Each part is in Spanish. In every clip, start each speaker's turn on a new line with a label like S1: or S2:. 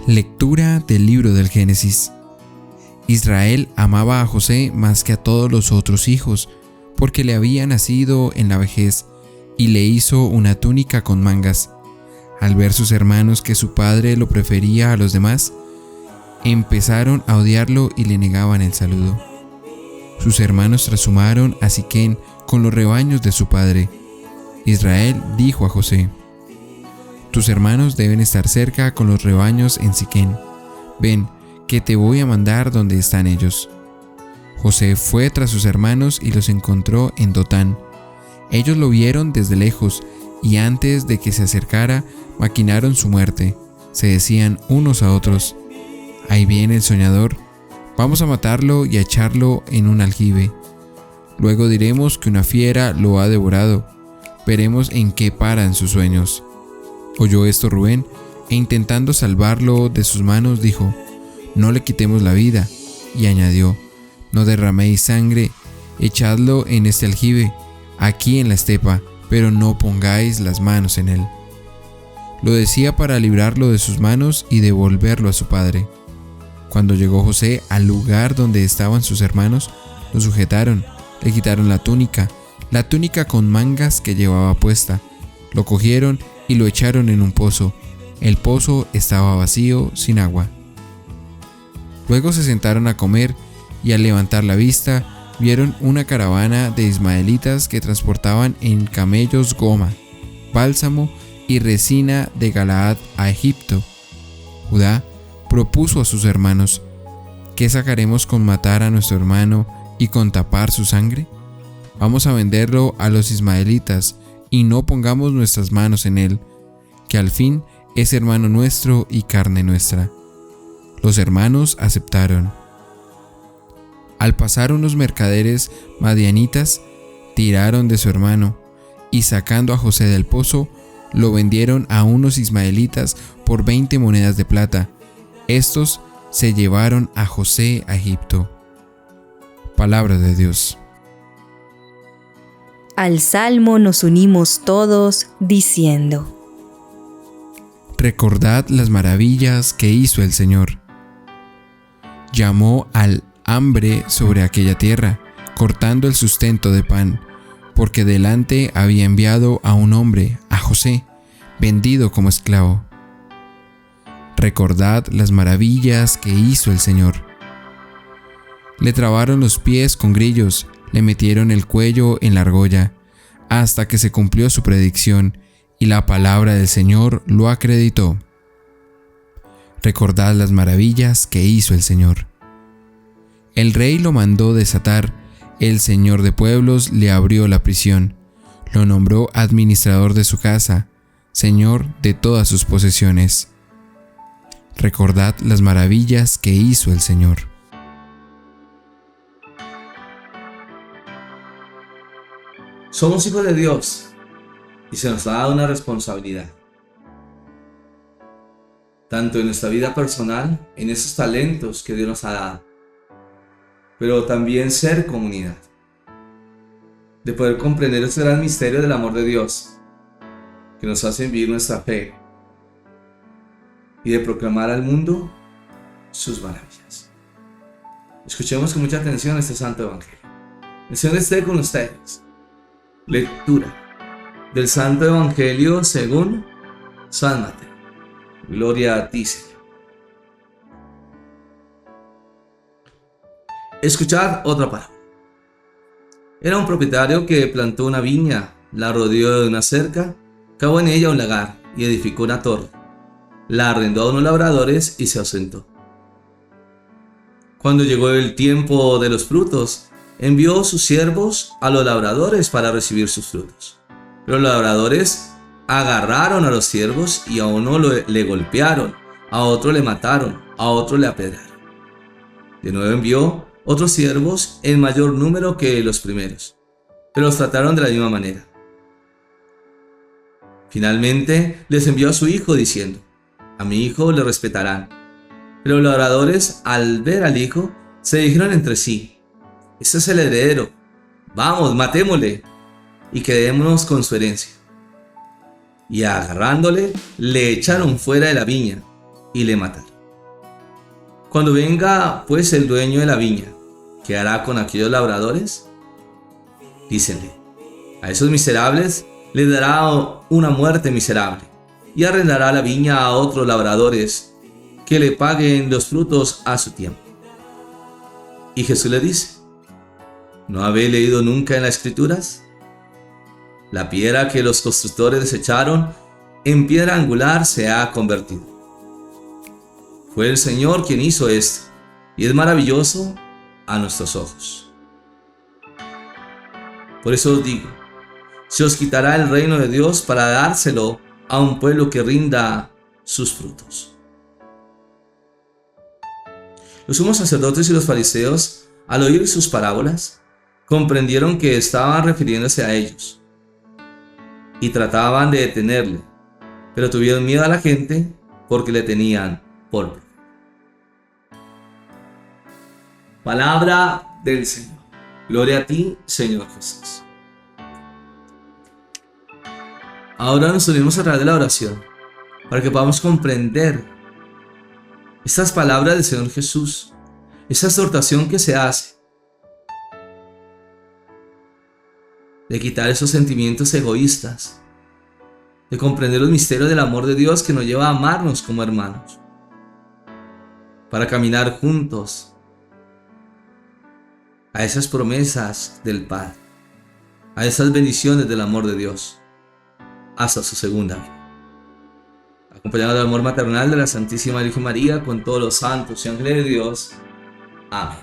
S1: Lectura del libro del Génesis. Israel amaba a José más que a todos los otros hijos, porque le había nacido en la vejez, y le hizo una túnica con mangas. Al ver sus hermanos que su padre lo prefería a los demás, empezaron a odiarlo y le negaban el saludo. Sus hermanos trashumaron a Siquén con los rebaños de su padre. Israel dijo a José: «Tus hermanos deben estar cerca con los rebaños en Siquén. Ven, que te voy a mandar donde están ellos». José fue tras sus hermanos y los encontró en Dotán. Ellos lo vieron desde lejos y antes de que se acercara maquinaron su muerte. Se decían unos a otros: «Ahí viene el soñador, vamos a matarlo y a echarlo en un aljibe. Luego diremos que una fiera lo ha devorado. Veremos en qué paran sus sueños». Oyó esto Rubén, e intentando salvarlo de sus manos dijo: «No le quitemos la vida». Y añadió: «No derraméis sangre, echadlo en este aljibe, aquí en la estepa, pero no pongáis las manos en él». Lo decía para librarlo de sus manos y devolverlo a su padre. Cuando llegó José al lugar donde estaban sus hermanos, lo sujetaron, le quitaron la túnica con mangas que llevaba puesta, lo cogieron y lo echaron en un pozo. El pozo estaba vacío, sin agua. Luego se sentaron a comer y al levantar la vista vieron una caravana de ismaelitas que transportaban en camellos goma, bálsamo y resina de Galaad a Egipto. Judá propuso a sus hermanos: ¿qué sacaremos con matar a nuestro hermano y con tapar su sangre? Vamos a venderlo a los ismaelitas y no pongamos nuestras manos en él, que al fin es hermano nuestro y carne nuestra. Los hermanos aceptaron. Al pasar unos mercaderes madianitas, tiraron de su hermano, y sacando a José del pozo, lo vendieron a unos ismaelitas por 20 monedas de plata. Estos se llevaron a José a Egipto. Palabra de Dios.
S2: Al salmo nos unimos todos diciendo:
S1: Recordad las maravillas que hizo el Señor. Llamó al hambre sobre aquella tierra, cortando el sustento de pan, porque delante había enviado a un hombre, a José, vendido como esclavo. Recordad las maravillas que hizo el Señor. Le trabaron los pies con grillos, le metieron el cuello en la argolla, hasta que se cumplió su predicción, y la palabra del Señor lo acreditó. Recordad las maravillas que hizo el Señor. El rey lo mandó desatar, el Señor de pueblos le abrió la prisión, lo nombró administrador de su casa, Señor de todas sus posesiones. Recordad las maravillas que hizo el Señor.
S3: Somos hijos de Dios y se nos ha dado una responsabilidad, tanto en nuestra vida personal, en esos talentos que Dios nos ha dado, pero también ser comunidad, de poder comprender ese gran misterio del amor de Dios que nos hace vivir nuestra fe y de proclamar al mundo sus maravillas. Escuchemos con mucha atención este santo evangelio. El Señor esté con ustedes. Lectura del Santo Evangelio según San Mateo. Gloria a ti, Señor. Escuchad otra parábola. Era un propietario que plantó una viña, la rodeó de una cerca, cavó en ella un lagar y edificó una torre. La arrendó a unos labradores y se ausentó. Cuando llegó el tiempo de los frutos, envió sus siervos a los labradores para recibir sus frutos. Pero los labradores agarraron a los siervos y a uno le golpearon, a otro le mataron, a otro le apedraron. De nuevo envió otros siervos en mayor número que los primeros, pero los trataron de la misma manera. Finalmente les envió a su hijo diciendo: a mi hijo le respetarán. Pero los labradores, al ver al hijo, se dijeron entre sí: este es el heredero, vamos, matémosle y quedémonos con su herencia. Y agarrándole, le echaron fuera de la viña y le mataron. Cuando venga pues el dueño de la viña, ¿qué hará con aquellos labradores? Dícenle, a esos miserables les dará una muerte miserable y arrendará la viña a otros labradores que le paguen los frutos a su tiempo. Y Jesús le dice, ¿no habéis leído nunca en las Escrituras? La piedra que los constructores desecharon en piedra angular se ha convertido. Fue el Señor quien hizo esto, y es maravilloso a nuestros ojos. Por eso os digo, se os quitará el reino de Dios para dárselo a un pueblo que rinda sus frutos. Los sumos sacerdotes y los fariseos, al oír sus parábolas, comprendieron que estaban refiriéndose a ellos y trataban de detenerle, pero tuvieron miedo a la gente porque le tenían por profeta. Palabra del Señor. Gloria a ti, Señor Jesús. Ahora nos unimos a través de la oración para que podamos comprender estas palabras del Señor Jesús, esa exhortación que se hace de quitar esos sentimientos egoístas, de comprender los misterios del amor de Dios que nos lleva a amarnos como hermanos, para caminar juntos a esas promesas del Padre, a esas bendiciones del amor de Dios, hasta su segunda venida. Acompañado del amor maternal de la Santísima Virgen María, con todos los santos y ángeles de Dios. Amén.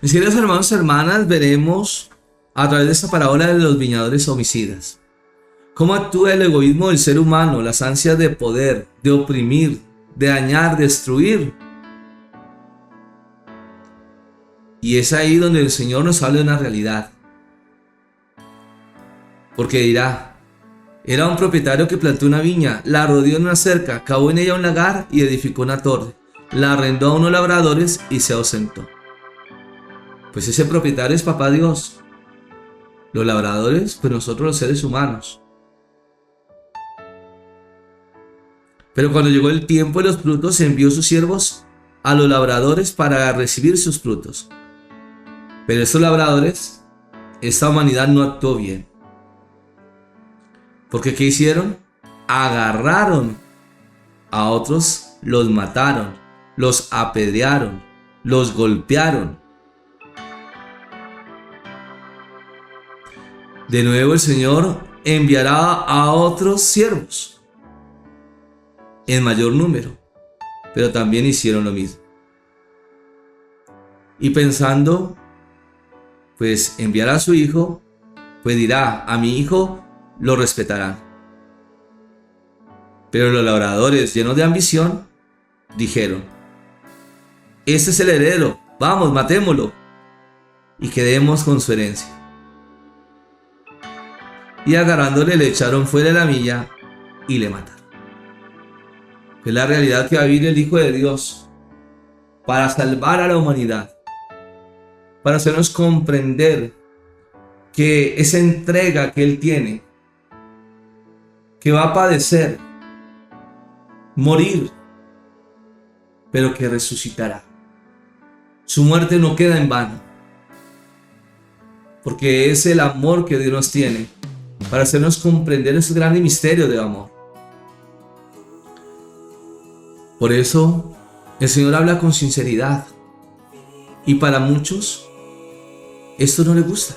S3: Mis queridos hermanos y hermanas, veremos a través de esta parábola de los viñadores homicidas cómo actúa el egoísmo del ser humano, las ansias de poder, de oprimir, de dañar, destruir. Y es ahí donde el Señor nos habla de una realidad. Porque dirá, era un propietario que plantó una viña, la rodeó en una cerca, cavó en ella un lagar y edificó una torre. La arrendó a unos labradores y se ausentó. Pues ese propietario es Papá Dios. Los labradores, pues nosotros los seres humanos. Pero cuando llegó el tiempo de los frutos, envió sus siervos a los labradores para recibir sus frutos. Pero estos labradores, esta humanidad no actuó bien. Porque ¿qué hicieron? Agarraron a otros, los mataron, los apedrearon, los golpearon. De nuevo el Señor enviará a otros siervos en mayor número, pero también hicieron lo mismo. Y pensando, pues enviar a su hijo, pues dirá, a mi hijo lo respetarán. Pero los labradores, llenos de ambición, dijeron, este es el heredero, vamos, matémoslo y quedemos con su herencia. Y agarrándole le echaron fuera de la villa y le mataron. Es la realidad que va a vivir el Hijo de Dios para salvar a la humanidad, para hacernos comprender que esa entrega que Él tiene, que va a padecer, morir, pero que resucitará. Su muerte no queda en vano, porque es el amor que Dios nos tiene para hacernos comprender ese gran misterio de amor. Por eso el Señor habla con sinceridad, y para muchos esto no le gusta.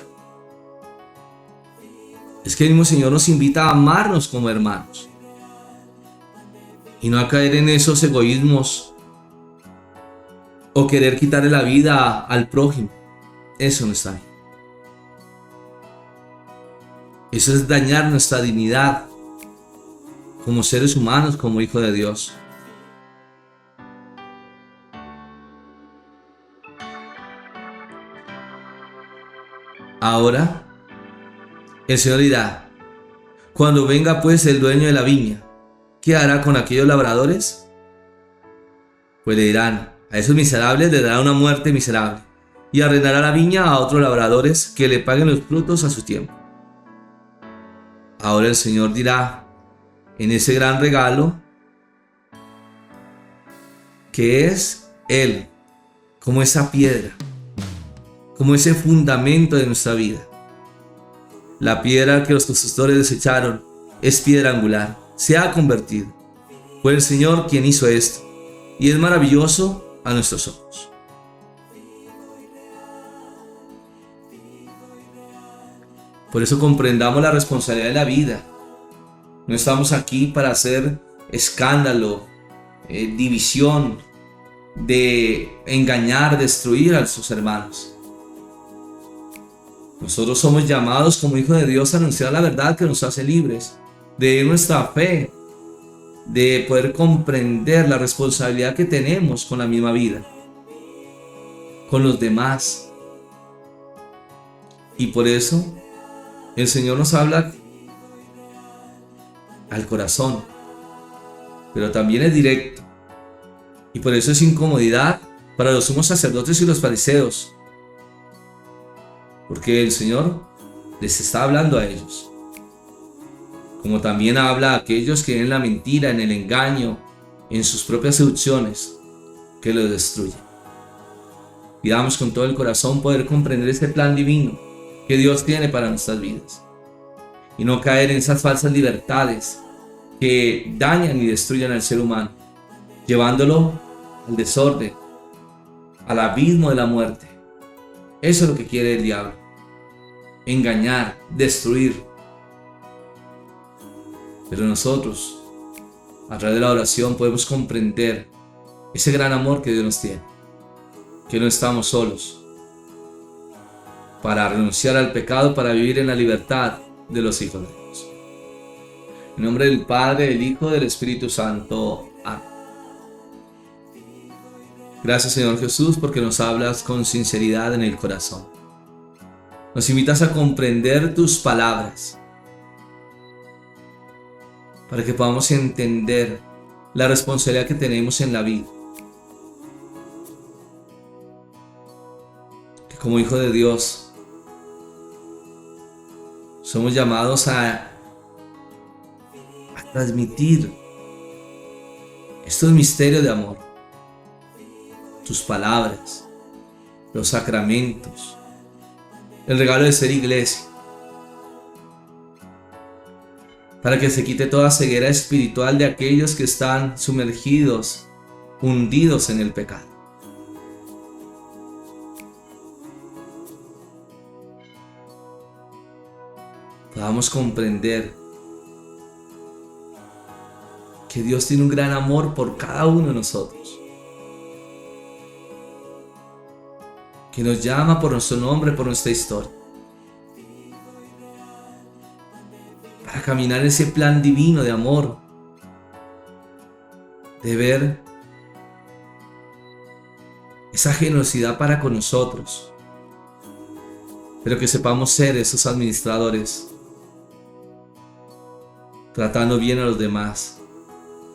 S3: Es que el mismo Señor nos invita a amarnos como hermanos y no a caer en esos egoísmos o querer quitarle la vida al prójimo. Eso no está bien. Eso es dañar nuestra dignidad como seres humanos, como hijos de Dios. Ahora, el Señor dirá, cuando venga pues el dueño de la viña, ¿qué hará con aquellos labradores? Pues le dirán, a esos miserables le dará una muerte miserable y arrendará la viña a otros labradores que le paguen los frutos a su tiempo. Ahora el Señor dirá, en ese gran regalo, que es Él, como esa piedra, como ese fundamento de nuestra vida. La piedra que los constructores desecharon es piedra angular, se ha convertido. Fue el Señor quien hizo esto, y es maravilloso a nuestros ojos. Por eso comprendamos la responsabilidad de la vida. No estamos aquí para hacer escándalo, división, de engañar, destruir a sus hermanos. Nosotros somos llamados como hijos de Dios a anunciar la verdad que nos hace libres, de nuestra fe, de poder comprender la responsabilidad que tenemos con la misma vida, con los demás. Y por eso el Señor nos habla al corazón, pero también es directo. Y por eso es incomodidad para los sumos sacerdotes y los fariseos, porque el Señor les está hablando a ellos, como también habla a aquellos que ven la mentira, en el engaño, en sus propias seducciones, que los destruyen. Pidamos con todo el corazón poder comprender este plan divino que Dios tiene para nuestras vidas, y no caer en esas falsas libertades que dañan y destruyen al ser humano, llevándolo al desorden, al abismo de la muerte. Eso es lo que quiere el diablo: engañar, destruir. Pero nosotros, a través de la oración, podemos comprender ese gran amor que Dios nos tiene, que no estamos solos, para renunciar al pecado, para vivir en la libertad de los hijos de Dios. En nombre del Padre, del Hijo, del Espíritu Santo. Amén. Gracias, Señor Jesús, porque nos hablas con sinceridad en el corazón. Nos invitas a comprender tus palabras, para que podamos entender la responsabilidad que tenemos en la vida. Que como hijo de Dios somos llamados a transmitir estos misterios de amor, tus palabras, los sacramentos, el regalo de ser iglesia, para que se quite toda ceguera espiritual de aquellos que están sumergidos, hundidos en el pecado. Podamos comprender que Dios tiene un gran amor por cada uno de nosotros, que nos llama por nuestro nombre, por nuestra historia, para caminar en ese plan divino de amor, de ver esa generosidad para con nosotros, pero que sepamos ser esos administradores, tratando bien a los demás,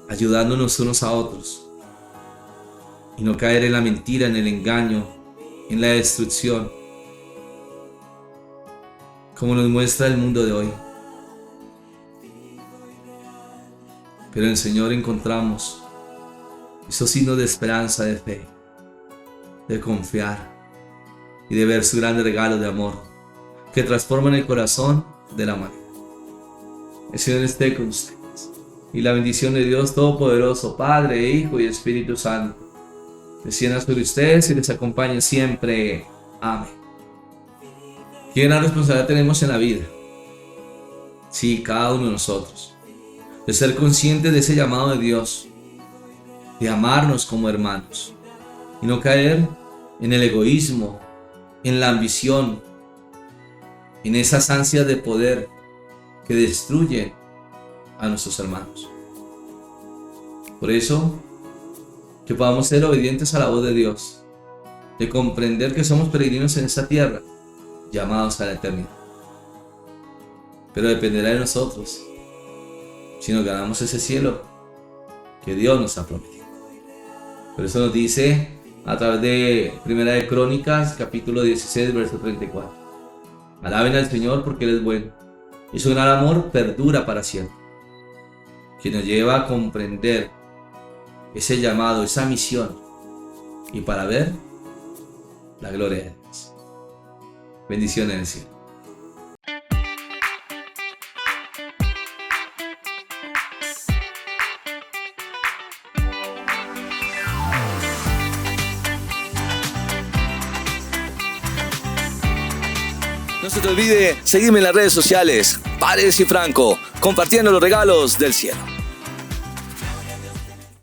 S3: ayudándonos unos a otros, y no caer en la mentira, en el engaño, en la destrucción, como nos muestra el mundo de hoy. Pero en el Señor encontramos esos signos de esperanza, de fe, de confiar y de ver su gran regalo de amor que transforman el corazón de la humanidad. El Señor esté con ustedes, y la bendición de Dios Todopoderoso, Padre, Hijo y Espíritu Santo, descienda sobre ustedes y les acompañe siempre. Amén. ¿Qué gran responsabilidad tenemos en la vida? Sí, cada uno de nosotros, de ser conscientes de ese llamado de Dios, de amarnos como hermanos y no caer en el egoísmo, en la ambición, en esas ansias de poder que destruyen a nuestros hermanos. Por eso, que podamos ser obedientes a la voz de Dios, de comprender que somos peregrinos en esta tierra, llamados a la eternidad. Pero dependerá de nosotros si nos ganamos ese cielo que Dios nos ha prometido. Por eso nos dice a través de Primera de Crónicas, capítulo 16, verso 34. Alaben al Señor porque Él es bueno, y su gran amor perdura para siempre, que nos lleva a comprender ese llamado, esa misión y para ver la gloria de Dios. Bendiciones en el cielo.
S4: No se te olvide seguirme en las redes sociales, Paredes y Franco, compartiendo los regalos del cielo.